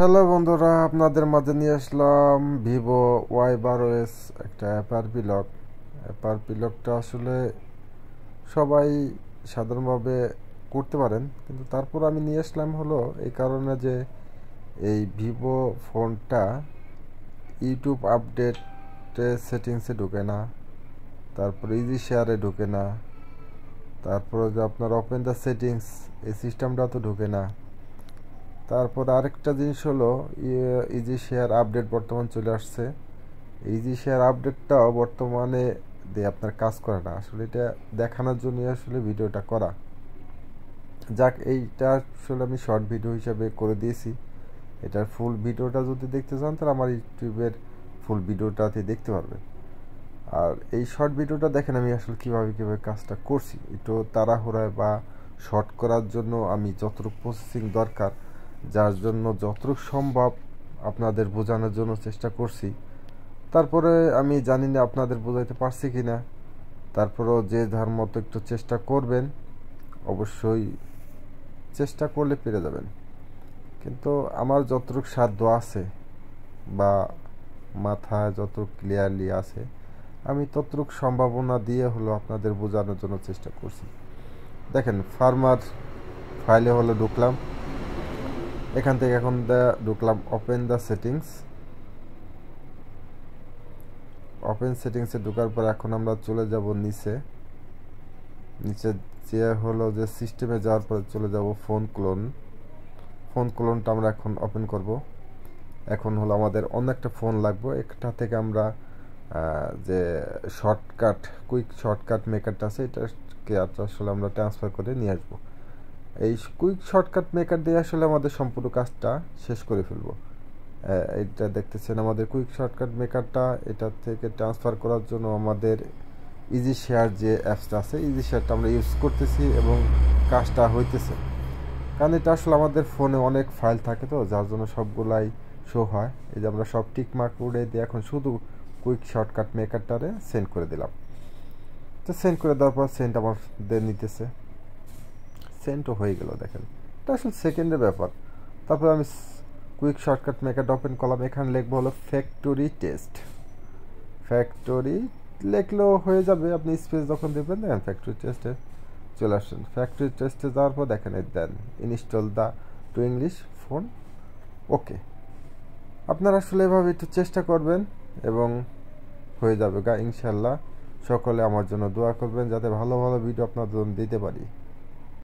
Hello বন্ধুরা, আপনাদের মাঝে নিয়ে আসলাম ভিভো Y12s একটা অ্যাপার পিলকটা আসলে সবাই সাধারণভাবে করতে পারেন, কিন্তু তারপর আমি নিয়ে আসলাম হলো এই কারণে যে এই ভিভো ফোনটা ইউটিউব আপডেটে সেটিংসে ঢুকে না, তারপরে ইজি শেয়ারে ঢুকে না, তারপরে যে আপনার ওপেন দ্য সেটিংস এই সিস্টেমটা তো ঢুকে না। তারপর আরেকটা জিনিস হলো ইজি শেয়ার আপডেট বর্তমান চলে আসছে। ইজি শেয়ার আপডেটটাও বর্তমানে দিয়ে আপনার কাজ করে না, আসলে এটা দেখানোর জন্য আসলে ভিডিওটা করা। যাক, এইটা আসলে আমি শর্ট ভিডিও হিসাবে করে দিয়েছি। এটার ফুল ভিডিওটা যদি দেখতে চান তাহলে আমার ইউটিউবের ফুল ভিডিওটাতে দেখতে পারবেন। আর এই শর্ট ভিডিওটা দেখেন আমি আসলে কীভাবে কাজটা করছি। একটু তাড়াহুড়ায় বা শর্ট করার জন্য আমি যতটুকু প্রসেসিং দরকার, যার জন্য যতটুকু সম্ভব আপনাদের বোঝানোর জন্য চেষ্টা করছি। তারপরে আমি জানি না আপনাদের বোঝাইতে পারছি কি না, তারপরেও যে যার মতো একটু চেষ্টা করবেন, অবশ্যই চেষ্টা করলে পেরে যাবেন। কিন্তু আমার যতটুকু সাধ্য আছে বা মাথায় যত ক্লিয়ারলি আছে, আমি ততটুকু সম্ভাবনা দিয়ে হলো আপনাদের বোঝানোর জন্য চেষ্টা করছি। দেখেন, ফার্মার ফাইলে হলো ঢুকলাম, এখান থেকে এখন ঢুকলাম ওপেন দ্য সেটিংস। ওপেন সেটিংসে ঢোকার পর এখন আমরা চলে যাব নিচে যে হলো যে সিস্টেমে যাওয়ার পরে চলে যাব ফোন ক্লোনটা আমরা এখন ওপেন করব। এখন হলো আমাদের অনেকটা ফোন লাগবে, একটা থেকে আমরা যে কুইক শর্টকাট মেকারটা আছে এটাকে আসলে আমরা ট্রান্সফার করে নিয়ে আসবো। এই কুইক শর্টকাট মেকার দিয়ে আসলে আমাদের সম্পূর্ণ কাজটা শেষ করে ফেলবো। এটা দেখতেছেন আমাদের কুইক শর্টকাট মেকারটা, এটা থেকে ট্রান্সফার করার জন্য আমাদের ইজি শেয়ার যে অ্যাপসটা আছে, ইজি শেয়ারটা আমরা ইউজ করতেছি এবং কাজটা হইতেছে। কারণ এটা আসলে আমাদের ফোনে অনেক ফাইল থাকে, তো যার জন্য সবগুলাই শো হয়। এই যে আমরা সব টিক মার্ক উড়ে দিয়ে এখন শুধু কুইক শর্টকাট মেকারটারে সেন্ড করে দিলাম। তো সেন্ড করে দেওয়ার পর সেন্ড আমাদের নিতেছে, সেন্ডও হয়ে গেল। দেখেন, এটা আসলে সেকেন্ডের ব্যাপার। তারপর আমি কুইক শর্টকাট মেকারটা ওপেন করলাম, এখানে লিখবো হলো ফ্যাক্টরি লিখলেও হয়ে যাবে। আপনি স্পেস যখন দেবেন দেখেন ফ্যাক্টরি টেস্টে চলে আসছেন। ফ্যাক্টরি টেস্টে যাওয়ার পর দেখেন then install the to English phone. Okay, আপনারা আসলে এভাবে একটু চেষ্টা করবেন এবং হয়ে যাবে ইনশাল্লাহ। সকলে আমার জন্য দোয়া করবেন যাতে ভালো ভালো ভিডিও আপনাদের জন্য দিতে পারি।